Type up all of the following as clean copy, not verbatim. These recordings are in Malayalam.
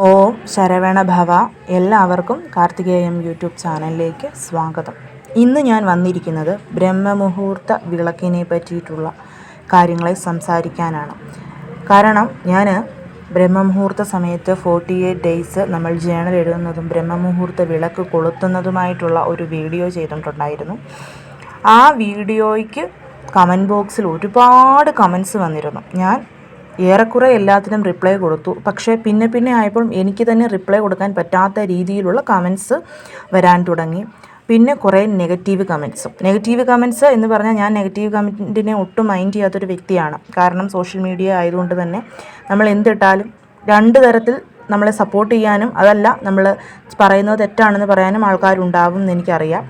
ഓം ശരവണ ഭവ. എല്ലാവർക്കും കാർത്തികേയം യൂട്യൂബ് ചാനലിലേക്ക് സ്വാഗതം. ഇന്ന് ഞാൻ വന്നിരിക്കുന്നത് ബ്രഹ്മമുഹൂർത്ത വിളക്കിനെ പറ്റിയിട്ടുള്ള കാര്യങ്ങളെ സംസാരിക്കാനാണ്. കാരണം ഞാൻ ബ്രഹ്മമുഹൂർത്ത സമയത്ത് 48 ഡേയ്സ് നമ്മൾ ജേണൽ എഴുതുന്നതും ബ്രഹ്മമുഹൂർത്ത വിളക്ക് കൊളുത്തുന്നതുമായിട്ടുള്ള ഒരു വീഡിയോ ചെയ്തിട്ടുണ്ടായിരുന്നു. ആ വീഡിയോയ്ക്ക് കമൻറ്റ് ബോക്സിൽ ഒരുപാട് കമൻസ് വന്നിരുന്നു. ഞാൻ ഏറെക്കുറെ എല്ലാത്തിനും റിപ്ലൈ കൊടുത്തു. പക്ഷേ പിന്നെ ആയപ്പോൾ എനിക്ക് തന്നെ റിപ്ലൈ കൊടുക്കാൻ പറ്റാത്ത രീതിയിലുള്ള കമൻസ് വരാൻ തുടങ്ങി. പിന്നെ കുറേ നെഗറ്റീവ് കമൻസ് എന്ന് പറഞ്ഞാൽ ഞാൻ നെഗറ്റീവ് കമൻറ്റിനെ ഒട്ടും മൈൻഡ് ചെയ്യാത്തൊരു വ്യക്തിയാണ്. കാരണം സോഷ്യൽ മീഡിയ ആയതുകൊണ്ട് തന്നെ നമ്മൾ എന്തിട്ടാലും രണ്ട് തരത്തിൽ നമ്മളെ സപ്പോർട്ട് ചെയ്യാനും അതല്ല നമ്മൾ പറയുന്നത് തെറ്റാണെന്ന് പറയാനും ആൾക്കാരുണ്ടാവും എന്ന് എനിക്കറിയാം.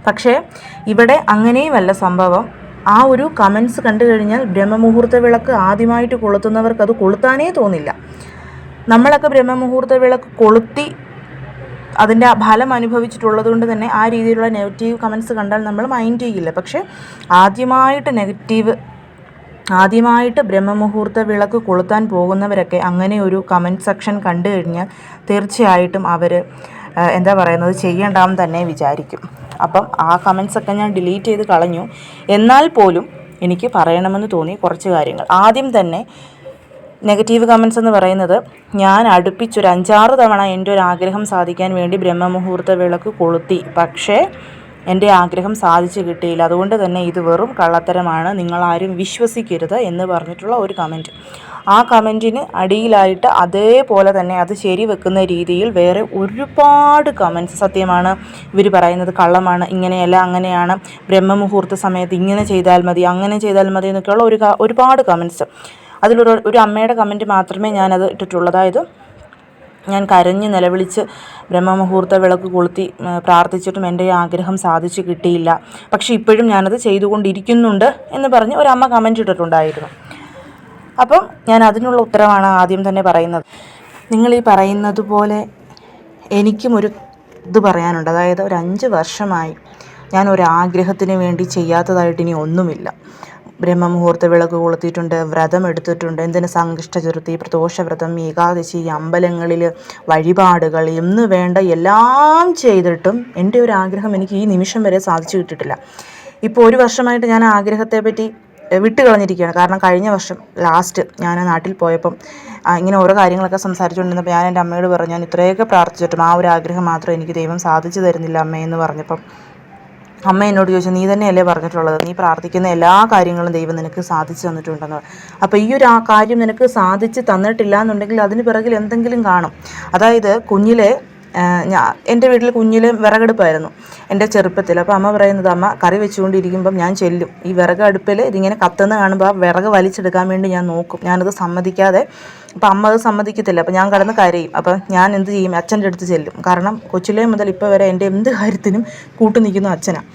പക്ഷേ ഇവിടെ അങ്ങനെയുമല്ല സംഭവം. ആ ഒരു കമൻസ് കണ്ടു കഴിഞ്ഞാൽ ബ്രഹ്മമുഹൂർത്ത വിളക്ക് ആദ്യമായിട്ട് കൊളുത്തുന്നവർക്ക് അത് കൊളുത്താനേ തോന്നില്ല. നമ്മളൊക്കെ ബ്രഹ്മമുഹൂർത്ത വിളക്ക് കൊളുത്തി അതിൻ്റെ ഫലം അനുഭവിച്ചിട്ടുള്ളത് കൊണ്ട് തന്നെ ആ രീതിയിലുള്ള നെഗറ്റീവ് കമൻസ് കണ്ടാൽ നമ്മൾ മൈൻഡ് ചെയ്യില്ല. പക്ഷേ ആദ്യമായിട്ട് ബ്രഹ്മമുഹൂർത്ത വിളക്ക് കൊളുത്താൻ പോകുന്നവരൊക്കെ അങ്ങനെ ഒരു കമൻറ്റ് സെക്ഷൻ കണ്ടു കഴിഞ്ഞാൽ തീർച്ചയായിട്ടും അവർ ചെയ്യേണ്ടാന്ന് തന്നെ വിചാരിക്കും. അപ്പം ആ കമൻസൊക്കെ ഞാൻ ഡിലീറ്റ് ചെയ്ത് കളഞ്ഞു. എന്നാൽ പോലും എനിക്ക് പറയണമെന്ന് തോന്നി കുറച്ച് കാര്യങ്ങൾ. ആദ്യം തന്നെ നെഗറ്റീവ് കമൻസ് എന്ന് പറയുന്നത്, ഞാൻ അടുപ്പിച്ചൊരു 5-6 തവണ എൻ്റെ ഒരു ആഗ്രഹം സാധിക്കാൻ വേണ്ടി ബ്രഹ്മമുഹൂർത്ത വിളക്ക് കൊളുത്തി, പക്ഷേ എൻ്റെ ആഗ്രഹം സാധിച്ചു കിട്ടിയില്ല, അതുകൊണ്ട് തന്നെ ഇത് വെറും കള്ളത്തരമാണ്, നിങ്ങളാരും വിശ്വസിക്കരുത് എന്ന് പറഞ്ഞിട്ടുള്ള ഒരു കമൻറ്റ്. ആ കമൻറ്റിന് അടിയിലായിട്ട് അതേപോലെ തന്നെ അത് ശരിവെക്കുന്ന രീതിയിൽ വേറെ ഒരുപാട് കമൻറ്റ്സ്. സത്യമാണ്, ഇവർ പറയുന്നത് കള്ളമാണ്, ഇങ്ങനെയല്ല, അങ്ങനെയാണ്, ബ്രഹ്മമുഹൂർത്ത സമയത്ത് ഇങ്ങനെ ചെയ്താൽ മതി, അങ്ങനെ ചെയ്താൽ മതി എന്നൊക്കെയുള്ള ഒരുപാട് കമൻറ്റ്സ്. അതിലൊരു അമ്മയുടെ കമൻറ്റ് മാത്രമേ ഞാനത് ഇട്ടിട്ടുള്ളൂ. അതായത്, ഞാൻ കരഞ്ഞ് നിലവിളിച്ച് ബ്രഹ്മമുഹൂർത്ത വിളക്ക് കൊളുത്തി പ്രാർത്ഥിച്ചിട്ടും എൻ്റെ ആഗ്രഹം സാധിച്ചു കിട്ടിയില്ല, പക്ഷേ ഇപ്പോഴും ഞാനത് ചെയ്തുകൊണ്ടിരിക്കുന്നുണ്ട് എന്ന് പറഞ്ഞ് ഒരമ്മ കമൻറ്റ് ഇട്ടിട്ടുണ്ടായിരുന്നു. അപ്പം ഞാൻ അതിനുള്ള ഉത്തരവാണ് ആദ്യം തന്നെ പറയുന്നത്. നിങ്ങൾ ഈ പറയുന്നത് പോലെ എനിക്കും ഒരു ഇത് പറയാനുണ്ട്. അതായത്, ഒരു 5 വർഷമായി ഞാൻ ഒരാഗ്രഹത്തിന് വേണ്ടി ചെയ്യാത്തതായിട്ട് ഇനി ഒന്നുമില്ല. ബ്രഹ്മമുഹൂർത്ത വിളക്ക് കൊളുത്തിയിട്ടുണ്ട്, വ്രതം എടുത്തിട്ടുണ്ട്, എന്തിന് സംകഷ്ട ചതുർത്ഥി, പ്രദോഷവ്രതം, ഏകാദശി, അമ്പലങ്ങളിൽ വഴിപാടുകൾ എന്ന് വേണ്ട എല്ലാം ചെയ്തിട്ടും എൻ്റെ ഒരു ആഗ്രഹം എനിക്ക് ഈ നിമിഷം വരെ സാധിച്ചു കിട്ടിയിട്ടില്ല. ഇപ്പോൾ 1 വർഷമായിട്ട് ഞാൻ ആ ആഗ്രഹത്തെപ്പറ്റി വിട്ട് കളഞ്ഞിരിക്കുകയാണ്. കാരണം കഴിഞ്ഞ വർഷം ലാസ്റ്റ് ഞാൻ നാട്ടിൽ പോയപ്പം ഇങ്ങനെ ഓരോ കാര്യങ്ങളൊക്കെ സംസാരിച്ചുകൊണ്ടിരുന്നപ്പോൾ ഞാൻ എൻ്റെ അമ്മയോട് പറഞ്ഞു, ഞാൻ ഇത്രയൊക്കെ പ്രാർത്ഥിച്ചിട്ടും ആ ഒരു ആഗ്രഹം മാത്രം എനിക്ക് ദൈവം സാധിച്ചു തരുന്നില്ല അമ്മയെന്ന് പറഞ്ഞപ്പം അമ്മ എന്നോട് ചോദിച്ചു, നീ തന്നെയല്ലേ പറഞ്ഞിട്ടുള്ളത്, നീ പ്രാർത്ഥിക്കുന്ന എല്ലാ കാര്യങ്ങളും ദൈവം നിനക്ക് സാധിച്ചു തന്നിട്ടുണ്ടെന്ന്. അപ്പോൾ ഈ ഒരു കാര്യം നിനക്ക് സാധിച്ച് തന്നിട്ടില്ല എന്നുണ്ടെങ്കിൽ അതിന് പിറകിൽ എന്തെങ്കിലും കാണും. അതായത്, എൻ്റെ വീട്ടിൽ കുഞ്ഞിലെ വിറകടുപ്പായിരുന്നു എൻ്റെ ചെറുപ്പത്തിൽ. അപ്പോൾ അമ്മ പറയുന്നത്, അമ്മ കറി വെച്ചുകൊണ്ടിരിക്കുമ്പം ഞാൻ ചെല്ലും, ഈ വിറകടുപ്പിൽ ഇതിങ്ങനെ കത്തുന്ന കാണുമ്പോൾ ആ വിറക് വലിച്ചെടുക്കാൻ വേണ്ടി ഞാൻ നോക്കും, ഞാനത് സമ്മതിക്കാതെ. അപ്പം അമ്മ അത് സമ്മതിക്കത്തില്ല. അപ്പോൾ ഞാൻ കിടന്ന് കരയും. അപ്പം ഞാൻ എന്ത് ചെയ്യും, അച്ഛൻ്റെ അടുത്ത് ചെല്ലും. കാരണം കൊച്ചിലേ മുതൽ ഇപ്പോൾ വരെ എൻ്റെ എന്ത് കാര്യത്തിനും കൂട്ടു നിൽക്കുന്ന അച്ഛനാണ്.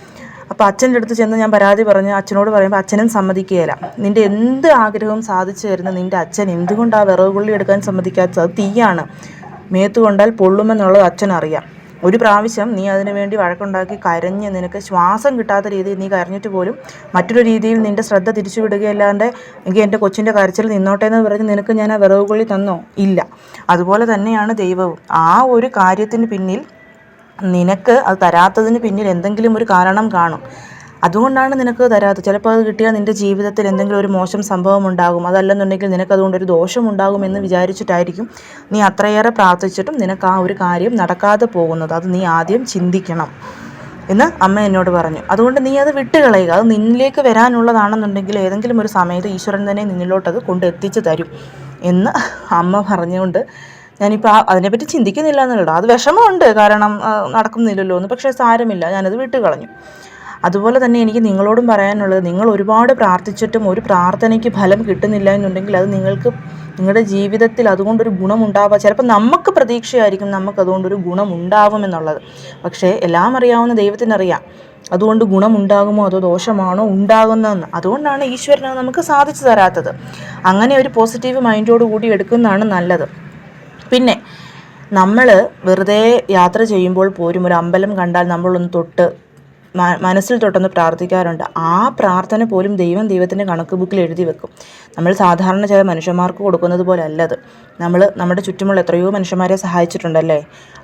അപ്പോൾ അച്ഛൻ്റെ അടുത്ത് ചെന്ന് ഞാൻ പരാതി പറഞ്ഞ് അച്ഛനോട് പറയുമ്പോൾ അച്ഛനും സമ്മതിക്കുകയില്ല. നിൻ്റെ എന്ത് ആഗ്രഹവും സാധിച്ചു തരുന്ന നിൻ്റെ അച്ഛൻ എന്തുകൊണ്ട് ആ വിറക് കൊള്ളി എടുക്കാൻ സമ്മതിക്കാത്തത്? അത് തീയാണ്, മേത്ത് കൊണ്ടാൽ പൊള്ളുമെന്നുള്ളത് അച്ഛനറിയാം. ഒരു പ്രാവശ്യം നീ അതിനു വേണ്ടി വഴക്കുണ്ടാക്കി കരഞ്ഞ് നിനക്ക് ശ്വാസം കിട്ടാത്ത രീതിയിൽ നീ കരഞ്ഞിട്ട് പോലും മറ്റൊരു രീതിയിൽ നിൻ്റെ ശ്രദ്ധ തിരിച്ചു വിടുകയല്ലാണ്ട് എനിക്ക് എൻ്റെ കൊച്ചിൻ്റെ കരച്ചിൽ നിന്നോട്ടെ എന്ന് പറഞ്ഞ് നിനക്ക് ഞാൻ ആ വിറക് കൊള്ളി തന്നോ? ഇല്ല. അതുപോലെ തന്നെയാണ് ദൈവവും. ആ ഒരു കാര്യത്തിന് പിന്നിൽ, നിനക്ക് അത് തരാത്തതിന് പിന്നിൽ എന്തെങ്കിലും ഒരു കാരണം കാണും. അതുകൊണ്ടാണ് നിനക്ക് തരാത്തത്. ചിലപ്പോൾ അത് കിട്ടിയാൽ നിൻ്റെ ജീവിതത്തിൽ എന്തെങ്കിലും ഒരു മോശം സംഭവം ഉണ്ടാകും, അതല്ലെന്നുണ്ടെങ്കിൽ നിനക്കതുകൊണ്ടൊരു ദോഷമുണ്ടാകുമെന്ന് വിചാരിച്ചിട്ടായിരിക്കും നീ അത്രയേറെ പ്രാർത്ഥിച്ചിട്ടും നിനക്ക് ആ ഒരു കാര്യം നടക്കാതെ പോകുന്നത്. അത് നീ ആദ്യം ചിന്തിക്കണം എന്ന് അമ്മ എന്നോട് പറഞ്ഞു. അതുകൊണ്ട് നീ അത് വിട്ടുകളയുക. അത് നിന്നിലേക്ക് വരാനുള്ളതാണെന്നുണ്ടെങ്കിൽ ഏതെങ്കിലും ഒരു സമയത്ത് ഈശ്വരൻ തന്നെ നിന്നിലോട്ടത് കൊണ്ടെത്തിച്ച് തരും എന്ന് അമ്മ പറഞ്ഞുകൊണ്ട് ഞാനിപ്പോൾ അതിനെപ്പറ്റി ചിന്തിക്കുന്നില്ല എന്നുള്ളത്. അത് വിഷമമുണ്ട്, കാരണം നടക്കുന്നില്ലല്ലോ എന്ന്. പക്ഷേ സാരമില്ല, ഞാനത് വിട്ട് കളഞ്ഞു. അതുപോലെ തന്നെ എനിക്ക് നിങ്ങളോടും പറയാനുള്ളത്, നിങ്ങൾ ഒരുപാട് പ്രാർത്ഥിച്ചിട്ടും ഒരു പ്രാർത്ഥനയ്ക്ക് ഫലം കിട്ടുന്നില്ല എന്നുണ്ടെങ്കിൽ അത് നിങ്ങളുടെ ജീവിതത്തിൽ അതുകൊണ്ടൊരു ഗുണമുണ്ടാവുക. ചിലപ്പോൾ നമുക്ക് പ്രതീക്ഷയായിരിക്കും നമുക്കതുകൊണ്ടൊരു ഗുണമുണ്ടാവുമെന്നുള്ളത്. പക്ഷേ എല്ലാം അറിയാവുന്ന ദൈവത്തിനറിയാം അതുകൊണ്ട് ഗുണമുണ്ടാകുമോ അതോ ദോഷമാണോ ഉണ്ടാകുന്നതെന്ന്. അതുകൊണ്ടാണ് ഈശ്വരൻ നമുക്ക് സാധിച്ചു തരാത്തത്. അങ്ങനെ ഒരു പോസിറ്റീവ് മൈൻഡോട് കൂടി എടുക്കുന്നതാണ് നല്ലത്. പിന്നെ നമ്മൾ വെറുതെ യാത്ര ചെയ്യുമ്പോൾ പോലും ഒരു അമ്പലം കണ്ടാൽ നമ്മളൊന്ന് തൊട്ട് മനസ്സിൽ തൊട്ടൊന്ന് പ്രാർത്ഥിക്കാറുണ്ട്. ആ പ്രാർത്ഥന പോലും ദൈവത്തിൻ്റെ കണക്ക് ബുക്കിൽ എഴുതി വെക്കും. നമ്മൾ സാധാരണ ചില മനുഷ്യന്മാർക്ക് കൊടുക്കുന്നത് പോലെ അല്ലത്. നമ്മുടെ ചുറ്റുമുള്ള എത്രയോ മനുഷ്യന്മാരെ സഹായിച്ചിട്ടുണ്ടല്ലേ,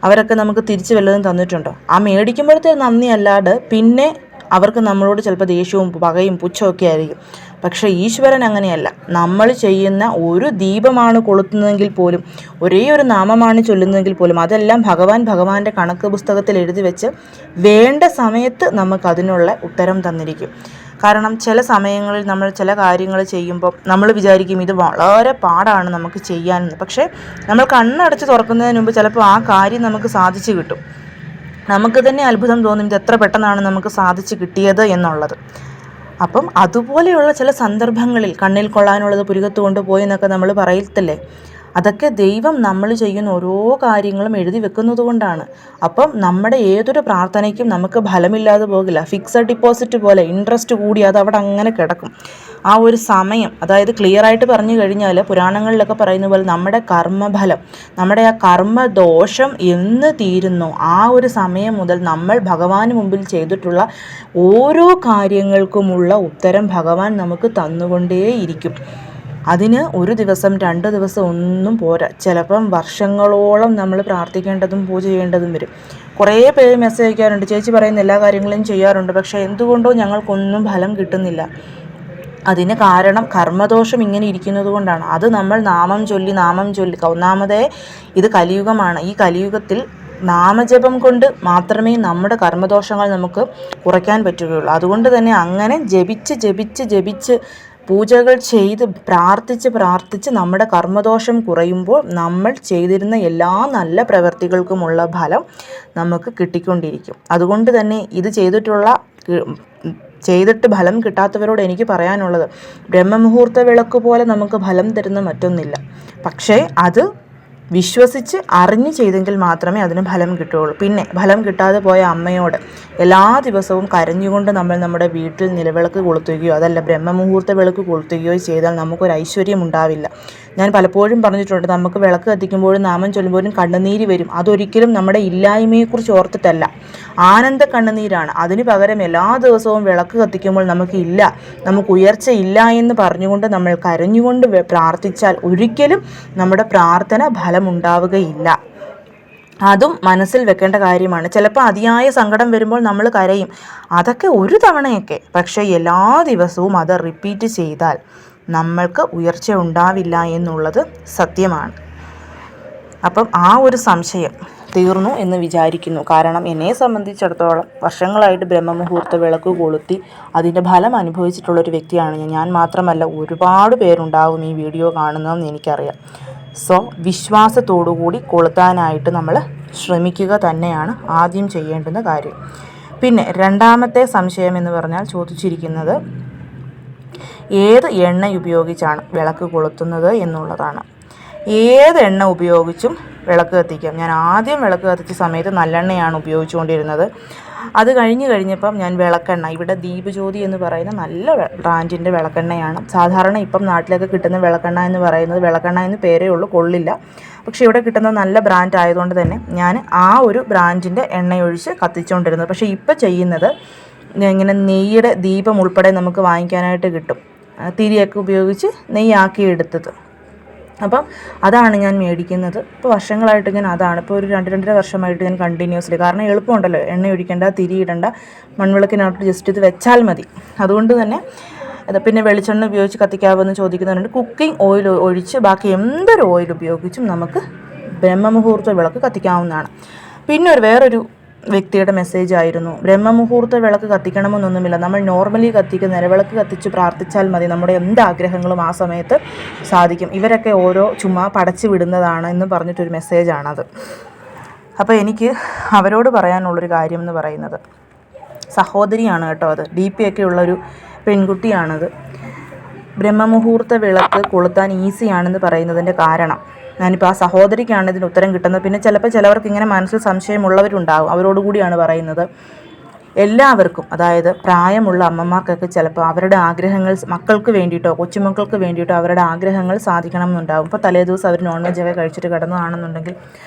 അവരൊക്കെ നമുക്ക് തിരിച്ച് വല്ലതും തന്നിട്ടുണ്ടോ? ആ മേടിക്കുമ്പോഴത്തെ നന്ദി അല്ലാതെ പിന്നെ അവർക്ക് നമ്മളോട് ചിലപ്പോൾ ദേഷ്യവും പകയും പുച്ഛമൊക്കെ ആയിരിക്കും. പക്ഷേ ഈശ്വരൻ അങ്ങനെയല്ല. നമ്മൾ ചെയ്യുന്ന ഒരു ദീപമാണ് കൊളുത്തുന്നതെങ്കിൽ പോലും, ഒരേ ഒരു നാമമാണ് ചൊല്ലുന്നതെങ്കിൽ പോലും അതെല്ലാം ഭഗവാന്റെ കണക്ക് പുസ്തകത്തിൽ എഴുതി വെച്ച് വേണ്ട സമയത്ത് നമുക്കതിനുള്ള ഉത്തരം തന്നിരിക്കും. കാരണം ചില സമയങ്ങളിൽ നമ്മൾ ചില കാര്യങ്ങൾ ചെയ്യുമ്പോൾ നമ്മൾ വിചാരിക്കും ഇത് വളരെ പാടാണ് നമുക്ക് ചെയ്യാനെന്ന്. പക്ഷേ നമ്മൾ കണ്ണടച്ച് തുറക്കുന്നതിന് മുമ്പ് ചിലപ്പോൾ ആ കാര്യം നമുക്ക് സാധിച്ചു കിട്ടും. നമുക്ക് തന്നെ അത്ഭുതം തോന്നും, ഇത് എത്ര പെട്ടെന്നാണ് നമുക്ക് സാധിച്ചു കിട്ടിയത് എന്നുള്ളത്. അപ്പം അതുപോലെയുള്ള ചില സന്ദർഭങ്ങളിൽ കണ്ണിൽ കൊള്ളാനുള്ളത് പുരുകത്ത് കൊണ്ടുപോയി എന്നൊക്കെ നമ്മൾ പറയത്തില്ലേ, അതൊക്കെ ദൈവം നമ്മൾ ചെയ്യുന്ന ഓരോ കാര്യങ്ങളും എഴുതി വെക്കുന്നത് കൊണ്ടാണ്. അപ്പം നമ്മുടെ ഏതൊരു പ്രാർത്ഥനയ്ക്കും നമുക്ക് ഫലമില്ലാതെ പോകില്ല. ഫിക്സഡ് ഡിപ്പോസിറ്റ് പോലെ ഇൻട്രസ്റ്റ് കൂടി അത് അവിടെ അങ്ങനെ കിടക്കും. ആ ഒരു സമയം, അതായത് ക്ലിയറായിട്ട് പറഞ്ഞു കഴിഞ്ഞാൽ പുരാണങ്ങളിലൊക്കെ പറയുന്ന പോലെ നമ്മുടെ കർമ്മഫലം, നമ്മുടെ ആ കർമ്മദോഷം എന്ന് തീരുന്നു ആ ഒരു സമയം മുതൽ നമ്മൾ ഭഗവാന് മുമ്പിൽ ചെയ്തിട്ടുള്ള ഓരോ കാര്യങ്ങൾക്കുമുള്ള ഉത്തരം ഭഗവാൻ നമുക്ക് തന്നുകൊണ്ടേയിരിക്കും. അതിന് ഒരു ദിവസം 2 ദിവസം ഒന്നും പോരാ. ചിലപ്പം വർഷങ്ങളോളം നമ്മൾ പ്രാർത്ഥിക്കേണ്ടതും പൂജ ചെയ്യേണ്ടതും വരും. കുറേ പേര് മെസ്സേജ് അയക്കാറുണ്ട്, ചേച്ചി പറയുന്ന എല്ലാ കാര്യങ്ങളും ചെയ്യാറുണ്ട്, പക്ഷേ എന്തുകൊണ്ടോ ഞങ്ങൾക്കൊന്നും ഫലം കിട്ടുന്നില്ല. അതിന് കാരണം കർമ്മദോഷം ഇങ്ങനെ ഇരിക്കുന്നത് കൊണ്ടാണ്. അത് നമ്മൾ നാമം ചൊല്ലി ഒന്നാമതേ ഇത് കലിയുഗമാണ്. ഈ കലിയുഗത്തിൽ നാമജപം കൊണ്ട് മാത്രമേ നമ്മുടെ കർമ്മദോഷങ്ങൾ നമുക്ക് കുറയ്ക്കാൻ പറ്റുകയുള്ളൂ. അതുകൊണ്ട് തന്നെ അങ്ങനെ ജപിച്ച് പൂജകൾ ചെയ്ത് പ്രാർത്ഥിച്ച് നമ്മുടെ കർമ്മദോഷം കുറയുമ്പോൾ നമ്മൾ ചെയ്തിരുന്ന എല്ലാ നല്ല പ്രവൃത്തികൾക്കുമുള്ള ഫലം നമുക്ക് കിട്ടിക്കൊണ്ടിരിക്കും. അതുകൊണ്ട് തന്നെ ഇത് ചെയ്തിട്ട് ഫലം കിട്ടാത്തവരോട് എനിക്ക് പറയാനുള്ളത്, ബ്രഹ്മമുഹൂർത്ത വിളക്ക് പോലെ നമുക്ക് ഫലം തരുന്ന മറ്റൊന്നില്ല. പക്ഷേ അത് വിശ്വസിച്ച് അറിഞ്ഞ് ചെയ്തെങ്കിൽ മാത്രമേ അതിന് ഫലം കിട്ടുകയുള്ളൂ. പിന്നെ ഫലം കിട്ടാതെ പോയ അമ്മയോട് എല്ലാ ദിവസവും കരഞ്ഞുകൊണ്ട് നമ്മൾ നമ്മുടെ വീട്ടിൽ നിലവിളക്ക് കൊളുത്തുകയോ അതല്ല ബ്രഹ്മമുഹൂർത്ത വിളക്ക് കൊളുത്തുകയോ ചെയ്താൽ നമുക്കൊരു ഐശ്വര്യം ഉണ്ടാവില്ല. ഞാൻ പലപ്പോഴും പറഞ്ഞിട്ടുണ്ട്, നമുക്ക് വിളക്ക് കത്തിക്കുമ്പോഴും നാമം ചൊല്ലുമ്പോഴും കണ്ണുനീര് വരും. അതൊരിക്കലും നമ്മുടെ ഇല്ലായ്മയെക്കുറിച്ച് ഓർത്തിട്ടല്ല, ആനന്ദ കണ്ണുനീരാണ്. അതിന് പകരം എല്ലാ ദിവസവും വിളക്ക് കത്തിക്കുമ്പോൾ നമുക്ക് ഉയർച്ചയില്ല എന്ന് പറഞ്ഞുകൊണ്ട് നമ്മൾ കരഞ്ഞുകൊണ്ട് പ്രാർത്ഥിച്ചാൽ ഒരിക്കലും നമ്മുടെ പ്രാർത്ഥന ഫലമുണ്ടാവുകയില്ല. അതും മനസ്സിൽ വെക്കേണ്ട കാര്യമാണ്. ചിലപ്പോൾ അതിയായ സങ്കടം വരുമ്പോൾ നമ്മൾ കരയും, അതൊക്കെ ഒരു തവണയൊക്കെ. പക്ഷേ എല്ലാ ദിവസവും അത് റിപ്പീറ്റ് ചെയ്താൽ നമ്മൾക്ക് ഉയർച്ച ഉണ്ടാവില്ല എന്നുള്ളത് സത്യമാണ്. അപ്പം ആ ഒരു സംശയം തീർന്നു എന്ന് വിചാരിക്കുന്നു. കാരണം എന്നെ സംബന്ധിച്ചിടത്തോളം വർഷങ്ങളായിട്ട് ബ്രഹ്മമുഹൂർത്ത വിളക്ക് കൊളുത്തി അതിൻ്റെ ഫലം അനുഭവിച്ചിട്ടുള്ളൊരു വ്യക്തിയാണ് ഞാൻ മാത്രമല്ല, ഒരുപാട് പേരുണ്ടാവും ഈ വീഡിയോ കാണുന്നതെന്ന് എനിക്കറിയാം. സോ വിശ്വാസത്തോടുകൂടി കൊളുത്താനായിട്ട് നമ്മൾ ശ്രമിക്കുക തന്നെയാണ് ആദ്യം ചെയ്യേണ്ടുന്ന കാര്യം. പിന്നെ രണ്ടാമത്തെ സംശയം എന്ന് പറഞ്ഞാൽ ചോദിച്ചിരിക്കുന്നത് ഏത് എണ്ണ ഉപയോഗിച്ചാണ് വിളക്ക് കൊളുത്തുന്നത് എന്നുള്ളതാണ്. ഏത് എണ്ണ ഉപയോഗിച്ചും വിളക്ക് കത്തിക്കാം. ഞാൻ ആദ്യം വിളക്ക് കത്തിച്ച സമയത്ത് നല്ലെണ്ണയാണ് ഉപയോഗിച്ചുകൊണ്ടിരുന്നത്. അത് കഴിഞ്ഞപ്പം ഞാൻ വിളക്കെണ്ണ, ഇവിടെ ദീപജ്യോതി എന്ന് പറയുന്ന നല്ല ബ്രാൻഡിൻ്റെ വിളക്കെണ്ണയാണ്. സാധാരണ ഇപ്പം നാട്ടിലൊക്കെ കിട്ടുന്ന വിളക്കെണ്ണ എന്ന് പറയുന്നത് വിളക്കെണ്ണ എന്ന് പേരേ ഉള്ളൂ, കൊള്ളില്ല. പക്ഷേ ഇവിടെ കിട്ടുന്ന നല്ല ബ്രാൻഡ് ആയതുകൊണ്ട് തന്നെ ഞാൻ ആ ഒരു ബ്രാൻഡിൻ്റെ എണ്ണയൊഴിച്ച് കത്തിച്ചുകൊണ്ടിരുന്നത്. പക്ഷേ ഇപ്പം ചെയ്യുന്നത് ഇങ്ങനെ നെയ്യുടെ ദീപം ഉൾപ്പെടെ നമുക്ക് വാങ്ങിക്കാനായിട്ട് കിട്ടും, തിരിയൊക്കെ ഉപയോഗിച്ച് നെയ്യാക്കി എടുത്തത്. അപ്പം അതാണ് ഞാൻ മേടിക്കുന്നത്. ഇപ്പോൾ വർഷങ്ങളായിട്ട് ഞാൻ അതാണ്, ഇപ്പോൾ ഒരു 2-2.5 വർഷമായിട്ട് ഞാൻ കണ്ടിന്യൂസ്ലി, കാരണം എളുപ്പമുണ്ടല്ലോ, എണ്ണ ഒഴിക്കേണ്ട, തിരി ഇടണ്ട, മൺവിളക്കിനകത്ത് ജസ്റ്റ് ഇത് വെച്ചാൽ മതി. അതുകൊണ്ട് തന്നെ പിന്നെ വെളിച്ചെണ്ണ ഉപയോഗിച്ച് കത്തിക്കാമെന്ന് ചോദിക്കുന്നവരുണ്ട്. കുക്കിംഗ് ഓയിൽ ഒഴിച്ച് ബാക്കി എന്തൊരു ഓയിൽ ഉപയോഗിച്ചും നമുക്ക് ബ്രഹ്മമുഹൂർത്ത വിളക്ക് കത്തിക്കാവുന്നതാണ്. പിന്നെ വേറൊരു വ്യക്തിയുടെ മെസ്സേജ് ആയിരുന്നു, ബ്രഹ്മമുഹൂർത്ത വിളക്ക് കത്തിക്കണമെന്നൊന്നുമില്ല, നമ്മൾ നോർമലി കത്തിക്കുന്ന നിലവിളക്ക് കത്തിച്ച് പ്രാർത്ഥിച്ചാൽ മതി, നമ്മുടെ എന്ത് ആഗ്രഹങ്ങളും ആ സമയത്ത് സാധിക്കും. ഇവരൊക്കെ ഓരോ ചുമ്മാ പടച്ചു വിടുന്നതാണ് എന്ന് പറഞ്ഞിട്ടൊരു മെസ്സേജാണത്. അപ്പോൾ എനിക്ക് അവരോട് പറയാനുള്ളൊരു കാര്യം എന്ന് പറയുന്നത്, സഹോദരിയാണ് കേട്ടോ, അത് DP ഒക്കെ ഉള്ളൊരു പെൺകുട്ടിയാണത്. ബ്രഹ്മമുഹൂർത്ത വിളക്ക് കൊളുത്താൻ ഈസിയാണെന്ന് പറയുന്നതിൻ്റെ കാരണം, ഞാനിപ്പോൾ ആ സഹോദരിക്കാണ് ഇതിന് ഉത്തരം കിട്ടുന്നത്. പിന്നെ ചിലവർക്ക് ഇങ്ങനെ മനസ്സിൽ സംശയമുള്ളവരുണ്ടാകും, അവരോടുകൂടിയാണ് പറയുന്നത്. എല്ലാവർക്കും, അതായത് പ്രായമുള്ള അമ്മമാർക്കൊക്കെ ചിലപ്പോൾ അവരുടെ ആഗ്രഹങ്ങൾ മക്കൾക്ക് വേണ്ടിയിട്ടോ കൊച്ചുമക്കൾക്ക് വേണ്ടിയിട്ടോ അവരുടെ ആഗ്രഹങ്ങൾ സാധിക്കണം എന്നുണ്ടാകും. ഇപ്പോൾ തലേദിവസം അവർ നോൺ വെജ് ഒക്കെ കഴിച്ചിട്ട് കിടന്നതാണെന്നുണ്ടെങ്കിൽ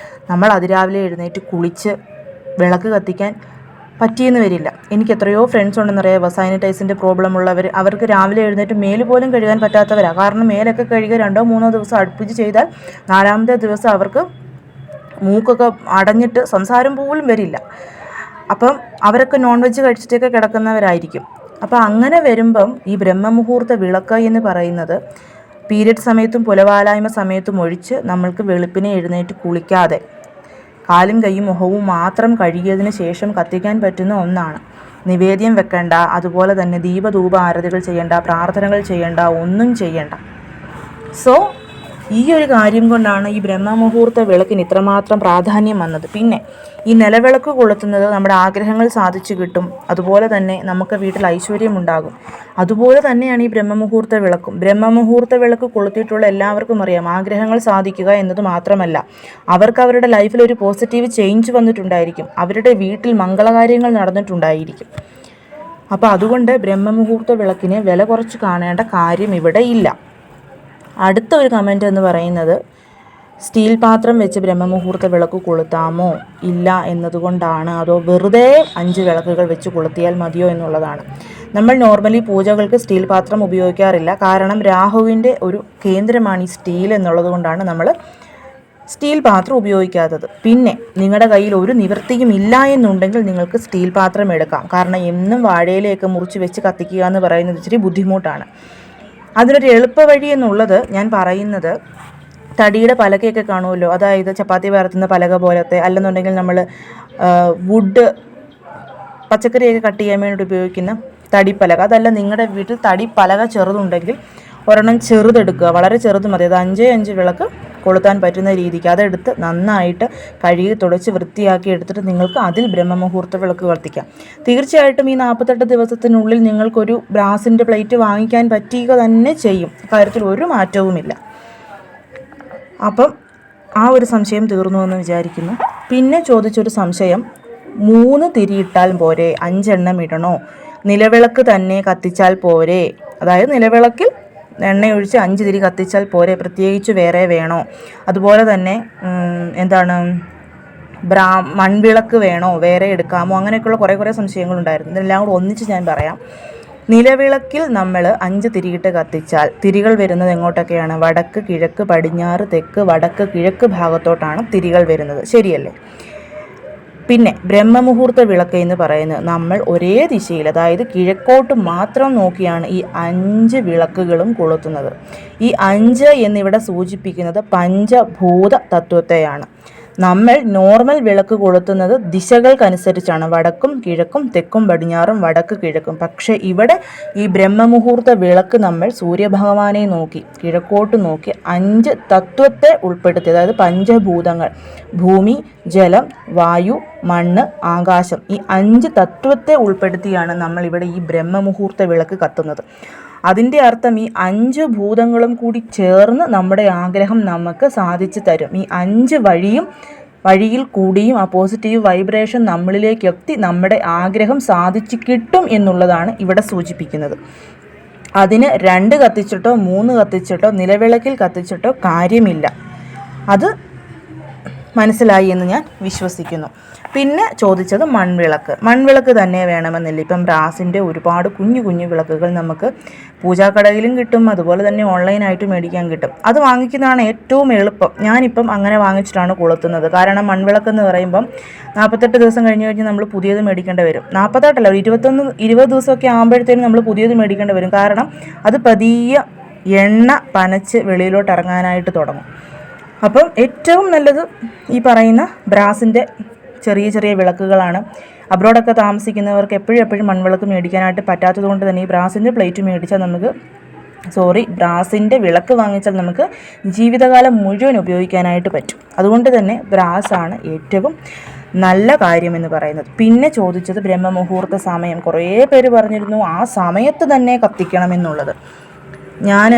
നമ്മൾ അതിരാവിലെ എഴുന്നേറ്റ് കുളിച്ച് വിളക്ക് കത്തിക്കാൻ പറ്റിയെന്ന് വരില്ല. എനിക്ക് എത്രയോ ഫ്രണ്ട്സ് ഉണ്ടെന്നറിയാമോ സൈനറ്റൈസിൻ്റെ പ്രോബ്ലം ഉള്ളവർ. അവർക്ക് രാവിലെ എഴുന്നേറ്റ് മേല് പോലും കഴുകാൻ പറ്റാത്തവരാണ്. കാരണം മേലൊക്കെ കഴുകുക 2-3 ദിവസം അടുപ്പിച്ച് ചെയ്താൽ 4ാമത്തെ ദിവസം അവർക്ക് മൂക്കൊക്കെ അടഞ്ഞിട്ട് സംസാരം പോലും വരില്ല. അപ്പം അവരൊക്കെ നോൺ വെജ് കഴിച്ചിട്ടൊക്കെ കിടക്കുന്നവരായിരിക്കും. അപ്പോൾ അങ്ങനെ വരുമ്പം ഈ ബ്രഹ്മമുഹൂർത്ത വിളക്ക് എന്ന് പറയുന്നത് പീരിയഡ് സമയത്തും പുലവാലായ്മ സമയത്തും ഒഴിച്ച് നമ്മൾക്ക് വെളുപ്പിനെ എഴുന്നേറ്റ് കുളിക്കാതെ കാലും കൈയും മുഖവും മാത്രം കഴുകിയതിന് ശേഷം കത്തിക്കാൻ പറ്റുന്ന ഒന്നാണ്. നിവേദ്യം വെക്കേണ്ട, അതുപോലെ തന്നെ ദീപധൂപ ആരതികൾ ചെയ്യേണ്ട, പ്രാർത്ഥനകൾ ചെയ്യേണ്ട, ഒന്നും ചെയ്യേണ്ട. സോ ഈ ഒരു കാര്യം കൊണ്ടാണ് ഈ ബ്രഹ്മമുഹൂർത്ത വിളക്കിന് ഇത്രമാത്രം പ്രാധാന്യം വന്നത്. പിന്നെ ഈ നിലവിളക്ക് കൊളുത്തുന്നത് നമ്മുടെ ആഗ്രഹങ്ങൾ സാധിച്ചു കിട്ടും. അതുപോലെ തന്നെ നമുക്ക് വീട്ടിൽ ഐശ്വര്യമുണ്ടാകും. അതുപോലെ തന്നെയാണ് ഈ ബ്രഹ്മമുഹൂർത്ത വിളക്കും. ബ്രഹ്മമുഹൂർത്ത വിളക്ക് കൊളുത്തിയിട്ടുള്ള എല്ലാവർക്കും അറിയാം ആഗ്രഹങ്ങൾ സാധിക്കുക എന്നത് മാത്രമല്ല, അവർക്ക് അവരുടെ ലൈഫിൽ ഒരു പോസിറ്റീവ് ചേഞ്ച് വന്നിട്ടുണ്ടായിരിക്കും. അവരുടെ വീട്ടിൽ മംഗളകാര്യങ്ങൾ നടന്നിട്ടുണ്ടായിരിക്കും. അപ്പോൾ അതുകൊണ്ട് ബ്രഹ്മമുഹൂർത്ത വിളക്കിനെ വില കുറച്ച് കാണേണ്ട കാര്യം ഇവിടെ ഇല്ല. അടുത്ത ഒരു കമൻറ്റ് എന്ന് പറയുന്നത് സ്റ്റീൽ പാത്രം വെച്ച് ബ്രഹ്മമുഹൂർത്ത വിളക്ക് കൊളുത്താമോ ഇല്ല എന്നതുകൊണ്ടാണ്, അതോ വെറുതെ 5 വിളക്കുകൾ വെച്ച് കൊളുത്തിയാൽ മതിയോ എന്നുള്ളതാണ്. നമ്മൾ നോർമലി പൂജകൾക്ക് സ്റ്റീൽ പാത്രം ഉപയോഗിക്കാറില്ല. കാരണം രാഹുവിൻ്റെ ഒരു കേന്ദ്രമാണ് ഈ സ്റ്റീൽ എന്നുള്ളത് കൊണ്ടാണ് നമ്മൾ സ്റ്റീൽ പാത്രം ഉപയോഗിക്കാത്തത്. പിന്നെ നിങ്ങളുടെ കയ്യിൽ ഒരു നിവൃത്തിയും ഇല്ല എന്നുണ്ടെങ്കിൽ നിങ്ങൾക്ക് സ്റ്റീൽ പാത്രം എടുക്കാം. കാരണം എന്നും വാഴയിലയൊക്കെ മുറിച്ച് വെച്ച് കത്തിക്കുക എന്ന് പറയുന്നത് ഇച്ചിരി ബുദ്ധിമുട്ടാണ്. അതിനൊരു എളുപ്പ വഴി എന്നുള്ളത് ഞാൻ പറയുന്നത് തടിയുടെ പലകയൊക്കെ കാണുമല്ലോ, അതായത് ചപ്പാത്തി പരത്തുന്ന പലക പോലത്തെ, അല്ലെന്നുണ്ടെങ്കിൽ നമ്മൾ വുഡ് പച്ചക്കറിയൊക്കെ കട്ട് ചെയ്യാൻ വേണ്ടി ഉപയോഗിക്കുന്ന തടിപ്പലക. അതല്ല നിങ്ങളുടെ വീട്ടിൽ തടിപ്പലക ചെറുതുണ്ടെങ്കിൽ ഒരെണ്ണം ചെറുതെടുക്കുക, വളരെ ചെറുത് മതി. അത് 5 വിളക്ക് കൊളുത്താൻ പറ്റുന്ന രീതിക്ക് അതെടുത്ത് നന്നായിട്ട് കഴുകി തുടച്ച് വൃത്തിയാക്കി എടുത്തിട്ട് നിങ്ങൾക്ക് അതിൽ ബ്രഹ്മമുഹൂർത്ത വിളക്ക് കത്തിക്കാം. തീർച്ചയായിട്ടും ഈ 48 ദിവസത്തിനുള്ളിൽ നിങ്ങൾക്കൊരു ബ്രാസിൻ്റെ പ്ലേറ്റ് വാങ്ങിക്കാൻ പറ്റുക തന്നെ ചെയ്യും. കാര്യത്തിൽ ഒരു മാറ്റവുമില്ല. അപ്പം ആ ഒരു സംശയം തീർന്നു എന്ന് വിചാരിക്കുന്നു. പിന്നെ ചോദിച്ചൊരു സംശയം, 3 തിരിയിട്ടാൽ പോരെ, 5 എണ്ണം ഇടണോ? നിലവിളക്ക് തന്നെ കത്തിച്ചാൽ പോരെ? അതായത് നിലവിളക്കിൽ എണ്ണയൊഴിച്ച് 5 തിരി കത്തിച്ചാൽ പോരെ, പ്രത്യേകിച്ച് വേറെ വേണോ? അതുപോലെ തന്നെ മൺവിളക്ക് വേണോ, വേറെ എടുക്കാമോ? അങ്ങനെയൊക്കെയുള്ള കുറേ സംശയങ്ങളുണ്ടായിരുന്നു. ഇതെല്ലാം കൂടെ ഒന്നിച്ച് ഞാൻ പറയാം. നിലവിളക്കിൽ നമ്മൾ 5 തിരിയിട്ട് കത്തിച്ചാൽ തിരികൾ വരുന്നത് എങ്ങോട്ടൊക്കെയാണ്? വടക്ക്, കിഴക്ക്, പടിഞ്ഞാറ്, തെക്ക്, വടക്ക്, കിഴക്ക് ഭാഗത്തോട്ടാണ് തിരികൾ വരുന്നത്. ശരിയല്ലേ? പിന്നെ ബ്രഹ്മമുഹൂർത്ത വിളക്ക് എന്ന് പറയുന്നത് നമ്മൾ ഒരേ ദിശയിൽ, അതായത് കിഴക്കോട്ട് മാത്രം നോക്കിയാണ് ഈ 5 വിളക്കുകളും കൊളുത്തുന്നത്. ഈ 5 എന്നിവിടെ സൂചിപ്പിക്കുന്നത് പഞ്ചഭൂത തത്വത്തെയാണ്. നമ്മൾ നോർമൽ വിളക്ക് കൊളുത്തുന്നത് ദിശകൾക്കനുസരിച്ചാണ്, വടക്കും കിഴക്കും തെക്കും പടിഞ്ഞാറും വടക്ക് കിഴക്കും. പക്ഷേ ഇവിടെ ഈ ബ്രഹ്മമുഹൂർത്ത വിളക്ക് നമ്മൾ സൂര്യഭഗവാനെ നോക്കി കിഴക്കോട്ട് നോക്കി 5 തത്വത്തെ ഉൾപ്പെടുത്തി, അതായത് പഞ്ചഭൂതങ്ങൾ ഭൂമി, ജലം, വായു, മണ്ണ്, ആകാശം, ഈ 5 തത്വത്തെ ഉൾപ്പെടുത്തിയാണ് നമ്മളിവിടെ ഈ ബ്രഹ്മമുഹൂർത്ത വിളക്ക് കത്തുന്നത്. അതിൻ്റെ അർത്ഥം ഈ 5 ഭൂതങ്ങളും കൂടി ചേർന്ന് നമ്മുടെ ആഗ്രഹം നമുക്ക് സാധിച്ചു തരും. ഈ 5 വഴിയിൽ കൂടിയും ആ പോസിറ്റീവ് വൈബ്രേഷൻ നമ്മളിലേക്ക് എത്തി നമ്മുടെ ആഗ്രഹം സാധിച്ചു കിട്ടും എന്നുള്ളതാണ് ഇവിടെ സൂചിപ്പിക്കുന്നത്. അതിന് 2 കത്തിച്ചിട്ടോ 3 കത്തിച്ചിട്ടോ നിലവിളക്കിൽ കത്തിച്ചിട്ടോ കാര്യമില്ല. അത് മനസ്സിലായി എന്ന് ഞാൻ വിശ്വസിക്കുന്നു. പിന്നെ ചോദിച്ചത് മൺവിളക്ക് തന്നെ വേണമെന്നില്ല. ഇപ്പം ബ്രാസിൻ്റെ ഒരുപാട് കുഞ്ഞു വിളക്കുകൾ നമുക്ക് പൂജാക്കടയിലും കിട്ടും, അതുപോലെ തന്നെ ഓൺലൈനായിട്ട് മേടിക്കാൻ കിട്ടും. അത് വാങ്ങിക്കുന്നതാണ് ഏറ്റവും എളുപ്പം. ഞാനിപ്പം അങ്ങനെ വാങ്ങിച്ചിട്ടാണ് കൊളുത്തുന്നത്. കാരണം മൺവിളക്ക് എന്ന് പറയുമ്പം 48 ദിവസം കഴിഞ്ഞ് നമ്മൾ പുതിയത് മേടിക്കേണ്ടി വരും. 48 ഒരു 20 ദിവസമൊക്കെ ആകുമ്പോഴത്തേനും നമ്മൾ പുതിയത് മേടിക്കേണ്ടി വരും. കാരണം അത് പതിയെ എണ്ണ പനച്ച് വെളിയിലോട്ട് ഇറങ്ങാനായിട്ട് തുടങ്ങും. അപ്പം ഏറ്റവും നല്ലത് ഈ പറയുന്ന ബ്രാസിൻ്റെ ചെറിയ വിളക്കുകളാണ്. അബ്രോഡൊക്കെ താമസിക്കുന്നവർക്ക് എപ്പോഴും മൺവിളക്ക് മേടിക്കാനായിട്ട് പറ്റാത്തത് കൊണ്ട് തന്നെ ഈ ബ്രാസിൻ്റെ പ്ലേറ്റ് മേടിച്ചാൽ ബ്രാസിൻ്റെ വിളക്ക് വാങ്ങിച്ചാൽ നമുക്ക് ജീവിതകാലം മുഴുവൻ ഉപയോഗിക്കാനായിട്ട് പറ്റും. അതുകൊണ്ട് തന്നെ ബ്രാസാണ് ഏറ്റവും നല്ല കാര്യമെന്ന് പറയുന്നത്. പിന്നെ ചോദിച്ചത് ബ്രഹ്മമുഹൂർത്ത സമയം. കുറേ പേര് പറഞ്ഞിരുന്നു ആ സമയത്ത് തന്നെ കത്തിക്കണമെന്നുള്ളത്. ഞാൻ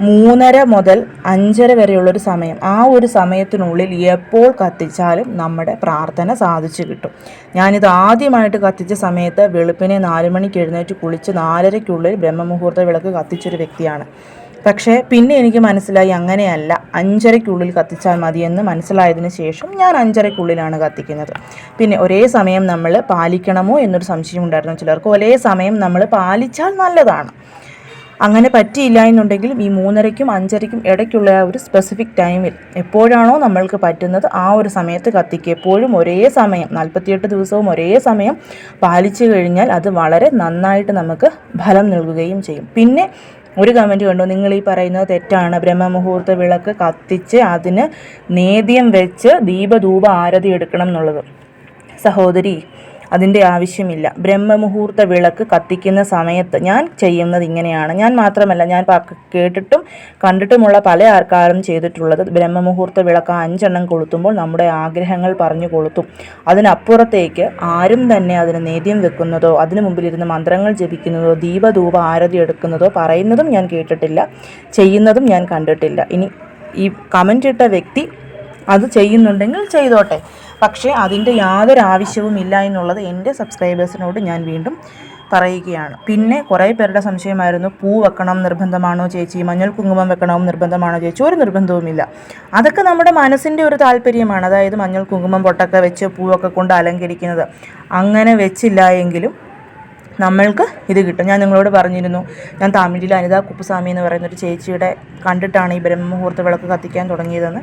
3:30 മുതൽ 5:30 വരെയുള്ളൊരു സമയം, ആ ഒരു സമയത്തിനുള്ളിൽ എപ്പോൾ കത്തിച്ചാലും നമ്മുടെ പ്രാർത്ഥന സാധിച്ചു കിട്ടും. ഞാനിത് ആദ്യമായിട്ട് കത്തിച്ച സമയത്ത് വെളുപ്പിനെ 4 മണിക്ക് എഴുന്നേറ്റ് കുളിച്ച് 4:30-ക്കുള്ളിൽ ബ്രഹ്മമുഹൂർത്ത വിളക്ക് കത്തിച്ചൊരു വ്യക്തിയാണ്. പക്ഷേ പിന്നെ എനിക്ക് മനസ്സിലായി അങ്ങനെയല്ല, 5:30-ക്കുള്ളിൽ കത്തിച്ചാൽ മതിയെന്ന് മനസ്സിലായതിന് ശേഷം ഞാൻ 5:30-ക്കുള്ളിലാണ് കത്തിക്കുന്നത്. പിന്നെ ഒരേ സമയം നമ്മൾ പാലിക്കണമോ എന്നൊരു സംശയം ഉണ്ടായിരുന്നു ചിലർക്ക്. ഒരേ സമയം നമ്മൾ പാലിച്ചാൽ നല്ലതാണ്. അങ്ങനെ പറ്റിയില്ല എന്നുണ്ടെങ്കിലും ഈ 3:30-ക്കും 5:30-ക്കും ഇടയ്ക്കുള്ള ആ ഒരു സ്പെസിഫിക് ടൈമിൽ എപ്പോഴാണോ നമ്മൾക്ക് പറ്റുന്നത് ആ ഒരു സമയത്ത് കത്തിക്കുക. എപ്പോഴും ഒരേ സമയം 48 ദിവസവും ഒരേ സമയം പാലിച്ചു കഴിഞ്ഞാൽ അത് വളരെ നന്നായിട്ട് നമുക്ക് ഫലം നൽകുകയും ചെയ്യും. പിന്നെ ഒരു കമൻറ്റ് കണ്ടു, നിങ്ങൾ ഈ പറയുന്നത് തെറ്റാണ്, ബ്രഹ്മമുഹൂർത്ത വിളക്ക് കത്തിച്ച് അതിന് നേദ്യം വെച്ച് ദീപധൂപ ആരതി എടുക്കണം എന്നുള്ളത്. സഹോദരി, അതിൻ്റെ ആവശ്യമില്ല. ബ്രഹ്മമുഹൂർത്ത വിളക്ക് കത്തിക്കുന്ന സമയത്ത് ഞാൻ ചെയ്യുന്നത് ഇങ്ങനെയാണ്. ഞാൻ മാത്രമല്ല, ഞാൻ കേട്ടിട്ടും കണ്ടിട്ടുമുള്ള പല ആൾക്കാരും ചെയ്തിട്ടുള്ളത്, ബ്രഹ്മമുഹൂർത്ത വിളക്ക് 5 എണ്ണം കൊളുത്തുമ്പോൾ നമ്മുടെ ആഗ്രഹങ്ങൾ പറഞ്ഞു കൊളുത്തും. അതിനപ്പുറത്തേക്ക് ആരും തന്നെ അതിന് നേദ്യം വെക്കുന്നതോ അതിന് മുമ്പിലിരുന്ന് മന്ത്രങ്ങൾ ജപിക്കുന്നതോ ദീപധൂപ ആരതി എടുക്കുന്നതോ പറയുന്നതും ഞാൻ കേട്ടിട്ടില്ല, ചെയ്യുന്നതും ഞാൻ കണ്ടിട്ടില്ല. ഇനി ഈ കമൻ്റ് ഇട്ട വ്യക്തി അത് ചെയ്യുന്നുണ്ടെങ്കിൽ ചെയ്തോട്ടെ, പക്ഷേ അതിൻ്റെ യാതൊരു ആവശ്യവും ഇല്ല എന്നുള്ളത് എൻ്റെ സബ്സ്ക്രൈബേഴ്സിനോട് ഞാൻ വീണ്ടും പറയുകയാണ്. പിന്നെ കുറേ പേരുടെ സംശയമായിരുന്നു, പൂ വെക്കണം നിർബന്ധമാണോ ചേച്ചി, മഞ്ഞൾ കുങ്കുമം വെക്കണം നിർബന്ധമാണോ ചേച്ചി. ഒരു നിർബന്ധവുമില്ല. അതൊക്കെ നമ്മുടെ മനസ്സിൻ്റെ ഒരു താല്പര്യമാണ്. അതായത് മഞ്ഞൾ കുങ്കുമം പൊട്ടൊക്കെ വെച്ച് പൂവൊക്കെ കൊണ്ട് അലങ്കരിക്കുന്നത്. അങ്ങനെ വെച്ചില്ല എങ്കിലും നമ്മൾക്ക് ഇത് കിട്ടും. ഞാൻ നിങ്ങളോട് പറഞ്ഞിരുന്നു, ഞാൻ തമിഴിൽ അനിത കുപ്പുസ്വാമി എന്ന് പറയുന്നൊരു ചേച്ചിയുടെ കണ്ടിട്ടാണ് ഈ ബ്രഹ്മമുഹൂർത്ത വിളക്ക് കത്തിക്കാൻ തുടങ്ങിയതെന്ന്.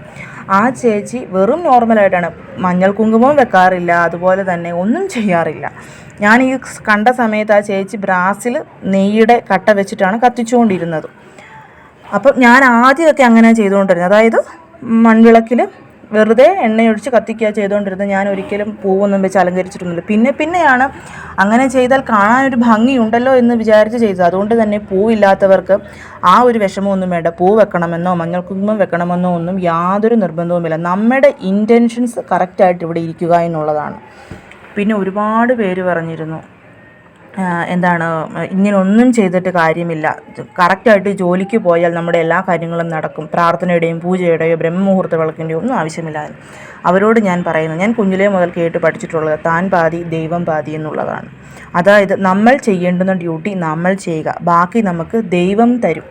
ആ ചേച്ചി വെറും നോർമലായിട്ടാണ്, മഞ്ഞൾ കുങ്കുമവും വെക്കാറില്ല, അതുപോലെ തന്നെ ഒന്നും ചെയ്യാറില്ല. ഞാൻ ഈ കണ്ട സമയത്ത് ആ ചേച്ചി ബ്രാസിൽ നെയ്യുടെ കട്ട വെച്ചിട്ടാണ് കത്തിച്ചുകൊണ്ടിരുന്നത്. അപ്പം ഞാൻ ആദ്യമൊക്കെ അങ്ങനെ ചെയ്തുകൊണ്ടിരുന്നത്, അതായത് മൺവിളക്കിൽ വെറുതെ എണ്ണയൊഴിച്ച് കത്തിക്കുക ചെയ്തുകൊണ്ടിരുന്നത്. ഞാൻ ഒരിക്കലും പൂവൊന്നും വെച്ച് അലങ്കരിച്ചിട്ടൊന്നുമില്ല. പിന്നെയാണ് അങ്ങനെ ചെയ്താൽ കാണാനൊരു ഭംഗിയുണ്ടല്ലോ എന്ന് വിചാരിച്ച് ചെയ്തത്. അതുകൊണ്ട് തന്നെ പൂവില്ലാത്തവർക്ക് ആ ഒരു വിഷമമൊന്നും വേണ്ട. പൂ വെക്കണമെന്നോ മഞ്ഞൾ കുങ്കുമം വെക്കണമെന്നോ ഒന്നും യാതൊരു നിർബന്ധവുമില്ല. നമ്മുടെ ഇൻറ്റൻഷൻസ് കറക്റ്റായിട്ട് ഇവിടെ ഇരിക്കുക എന്നുള്ളതാണ്. പിന്നെ ഒരുപാട് പേര് പറഞ്ഞിരുന്നു, എന്താണ് ഇങ്ങനെ ഒന്നും ചെയ്തിട്ട് കാര്യമില്ല, കറക്റ്റായിട്ട് ജോലിക്ക് പോയാൽ നമ്മുടെ എല്ലാ കാര്യങ്ങളും നടക്കും, പ്രാർത്ഥനയുടെയും പൂജയുടെയോ ബ്രഹ്മമുഹൂർത്ത വിളക്കിൻ്റെയോ ഒന്നും ആവശ്യമില്ല. അവരോട് ഞാൻ പറയുന്നത്, ഞാൻ കുഞ്ഞിലേ മുതൽ കേട്ട് പഠിച്ചിട്ടുള്ളത് താൻ പാതി ദൈവം പാതി എന്നുള്ളതാണ്. അതായത് നമ്മൾ ചെയ്യേണ്ടുന്ന ഡ്യൂട്ടി നമ്മൾ ചെയ്യുക, ബാക്കി നമുക്ക് ദൈവം തരും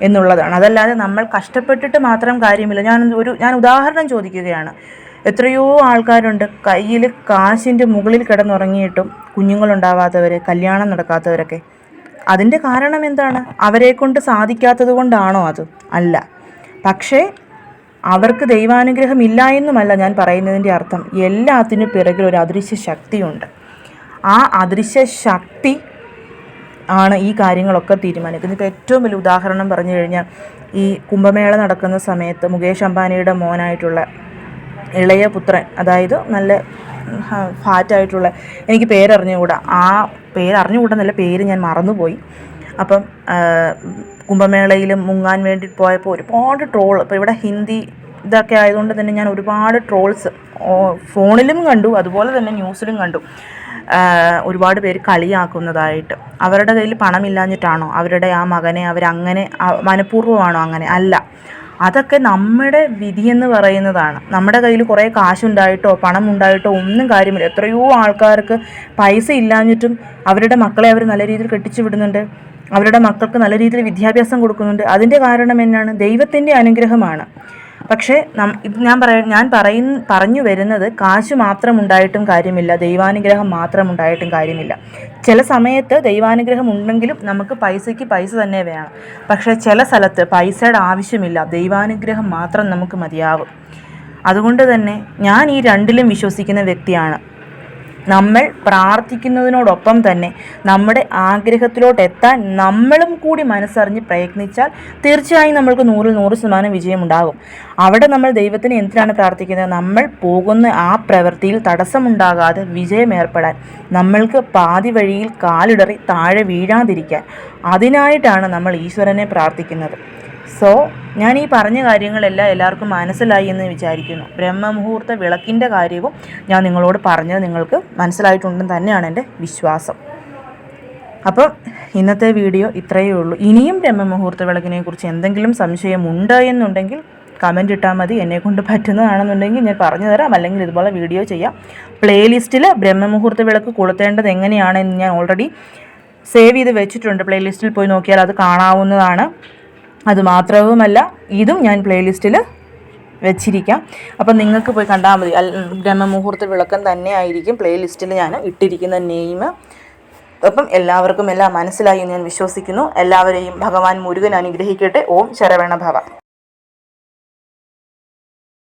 എന്നുള്ളതാണ്. അതല്ലാതെ നമ്മൾ കഷ്ടപ്പെട്ടിട്ട് മാത്രം കാര്യമില്ല. ഞാൻ ഉദാഹരണം ചോദിക്കുകയാണ്. എത്രയോ ആൾക്കാരുണ്ട് കയ്യിൽ കാശിൻ്റെ മുകളിൽ കിടന്നുറങ്ങിയിട്ടും കുഞ്ഞുങ്ങളുണ്ടാവാത്തവർ, കല്യാണം നടക്കാത്തവരൊക്കെ. അതിൻ്റെ കാരണം എന്താണ്? അവരെ കൊണ്ട് സാധിക്കാത്തത് കൊണ്ടാണോ? അത് അല്ല. പക്ഷേ അവർക്ക് ദൈവാനുഗ്രഹം ഇല്ല എന്നുമല്ല ഞാൻ പറയുന്നതിൻ്റെ അർത്ഥം. എല്ലാത്തിനും പിറകിൽ ഒരു അദൃശ്യ ശക്തിയുണ്ട്. ആ അദൃശ്യ ശക്തി ആണ് ഈ കാര്യങ്ങളൊക്കെ തീരുമാനിക്കുന്നത്. ഇപ്പോൾ ഏറ്റവും വലിയ ഉദാഹരണം പറഞ്ഞു കഴിഞ്ഞാൽ, ഈ കുംഭമേള നടക്കുന്ന സമയത്ത് മുകേഷ് അംബാനിയുടെ മോനായിട്ടുള്ള ഇളയ പുത്രൻ, അതായത് നല്ല ഫാറ്റായിട്ടുള്ള, എനിക്ക് പേരറിഞ്ഞുകൂടാ, ആ പേരറിഞ്ഞുകൂടാന്നല്ല, പേര് ഞാൻ മറന്നുപോയി. അപ്പം കുംഭമേളയിൽ മുങ്ങാൻ വേണ്ടി പോയപ്പോൾ ഒരുപാട് ട്രോൾ, ഇപ്പോൾ ഇവിടെ ഹിന്ദി ഇതൊക്കെ ആയതുകൊണ്ട് തന്നെ ഞാൻ ഒരുപാട് ട്രോൾസ് ഫോണിലും കണ്ടു, അതുപോലെ തന്നെ ന്യൂസിലും കണ്ടു. ഒരുപാട് പേര് കളിയാക്കുന്നതായിട്ട്. അവരുടെ കയ്യിൽ പണമില്ലാഞ്ഞിട്ടാണോ അവരുടെ ആ മകനെ അവരങ്ങനെ മനഃപൂർവ്വമാണോ? അങ്ങനെ അല്ല. അതൊക്കെ നമ്മുടെ വിധിയെന്ന് പറയുന്നതാണ്. നമ്മുടെ കയ്യിൽ കുറേ കാശുണ്ടായിട്ടോ പണം ഉണ്ടായിട്ടോ ഒന്നും കാര്യമില്ല. എത്രയോ ആൾക്കാർക്ക് പൈസ ഇല്ലാഞ്ഞിട്ടും അവരുടെ മക്കളെ അവർ നല്ല രീതിയിൽ കെട്ടിച്ചു വിടുന്നുണ്ട്, അവരുടെ മക്കൾക്ക് നല്ല രീതിയിൽ വിദ്യാഭ്യാസം കൊടുക്കുന്നുണ്ട്. അതിൻ്റെ കാരണം എന്നാണ്? ദൈവത്തിൻ്റെ അനുഗ്രഹമാണ്. പക്ഷേ ഞാൻ പറഞ്ഞു വരുന്നത്, കാശ് മാത്രം ഉണ്ടായിട്ടും കാര്യമില്ല, ദൈവാനുഗ്രഹം മാത്രം ഉണ്ടായിട്ടും കാര്യമില്ല. ചില സമയത്ത് ദൈവാനുഗ്രഹം ഉണ്ടെങ്കിലും നമുക്ക് പൈസയ്ക്ക് പൈസ തന്നെ വേണം. പക്ഷേ ചില സ്ഥലത്ത് പൈസയുടെ ആവശ്യമില്ല, ദൈവാനുഗ്രഹം മാത്രം നമുക്ക് മതിയാവും. അതുകൊണ്ട് തന്നെ ഞാൻ ഈ രണ്ടിലും വിശ്വസിക്കുന്ന വ്യക്തിയാണ്. നമ്മൾ പ്രാർത്ഥിക്കുന്നതിനോടൊപ്പം തന്നെ നമ്മുടെ ആഗ്രഹത്തിലോട്ട് എത്താൻ നമ്മളും കൂടി മനസ്സറിഞ്ഞ് പ്രയത്നിച്ചാൽ തീർച്ചയായും നമ്മൾക്ക് 100% വിജയമുണ്ടാകും. അവിടെ നമ്മൾ ദൈവത്തിന് എന്തിനാണ് പ്രാർത്ഥിക്കുന്നത്? നമ്മൾ പോകുന്ന ആ പ്രവൃത്തിയിൽ തടസ്സമുണ്ടാകാതെ വിജയമേർപ്പെടാൻ, നമ്മൾക്ക് പാതി വഴിയിൽ കാലിടറി താഴെ വീഴാതിരിക്കാൻ, അതിനായിട്ടാണ് നമ്മൾ ഈശ്വരനെ പ്രാർത്ഥിക്കുന്നത്. സോ ഞാൻ ഈ പറഞ്ഞ കാര്യങ്ങളെല്ലാം എല്ലാവർക്കും മനസ്സിലായി എന്ന് വിചാരിക്കുന്നു. ബ്രഹ്മമുഹൂർത്ത വിളക്കിൻ്റെ കാര്യവും ഞാൻ നിങ്ങളോട് പറഞ്ഞത് നിങ്ങൾക്ക് മനസ്സിലായിട്ടുണ്ടെന്ന് തന്നെയാണ് എൻ്റെ വിശ്വാസം. അപ്പം ഇന്നത്തെ വീഡിയോ ഇത്രയേ ഉള്ളൂ. ഇനിയും ബ്രഹ്മമുഹൂർത്ത വിളക്കിനെ കുറിച്ച് എന്തെങ്കിലും സംശയമുണ്ട് എന്നുണ്ടെങ്കിൽ കമൻ്റ് ഇട്ടാൽ മതി. എന്നെക്കൊണ്ട് പറ്റുന്നതാണെന്നുണ്ടെങ്കിൽ ഞാൻ പറഞ്ഞു തരാം, അല്ലെങ്കിൽ ഇതുപോലെ വീഡിയോ ചെയ്യാം. പ്ലേലിസ്റ്റിൽ ബ്രഹ്മമുഹൂർത്ത വിളക്ക് കൊളുത്തേണ്ടത് എങ്ങനെയാണെന്ന് ഞാൻ ഓൾറെഡി സേവ് ചെയ്ത് വെച്ചിട്ടുണ്ട്. പ്ലേലിസ്റ്റിൽ പോയി നോക്കിയാൽ അത് കാണാവുന്നതാണ്. അതുമാത്രവുമല്ല, ഇതും ഞാൻ പ്ലേലിസ്റ്റിൽ വെച്ചിരിക്കാം. അപ്പം നിങ്ങൾക്ക് പോയി കണ്ടാൽ മതി. ബ്രഹ്മമുഹൂർത്ത വിളക്കം തന്നെ ആയിരിക്കും പ്ലേലിസ്റ്റിൽ ഞാൻ ഇട്ടിരിക്കുന്ന നെയിം. അപ്പം എല്ലാവർക്കും എല്ലാം മനസ്സിലായി എന്ന് ഞാൻ വിശ്വസിക്കുന്നു. എല്ലാവരെയും ഭഗവാൻ മുരുകൻ അനുഗ്രഹിക്കട്ടെ. ഓം ശരവണ ഭവ.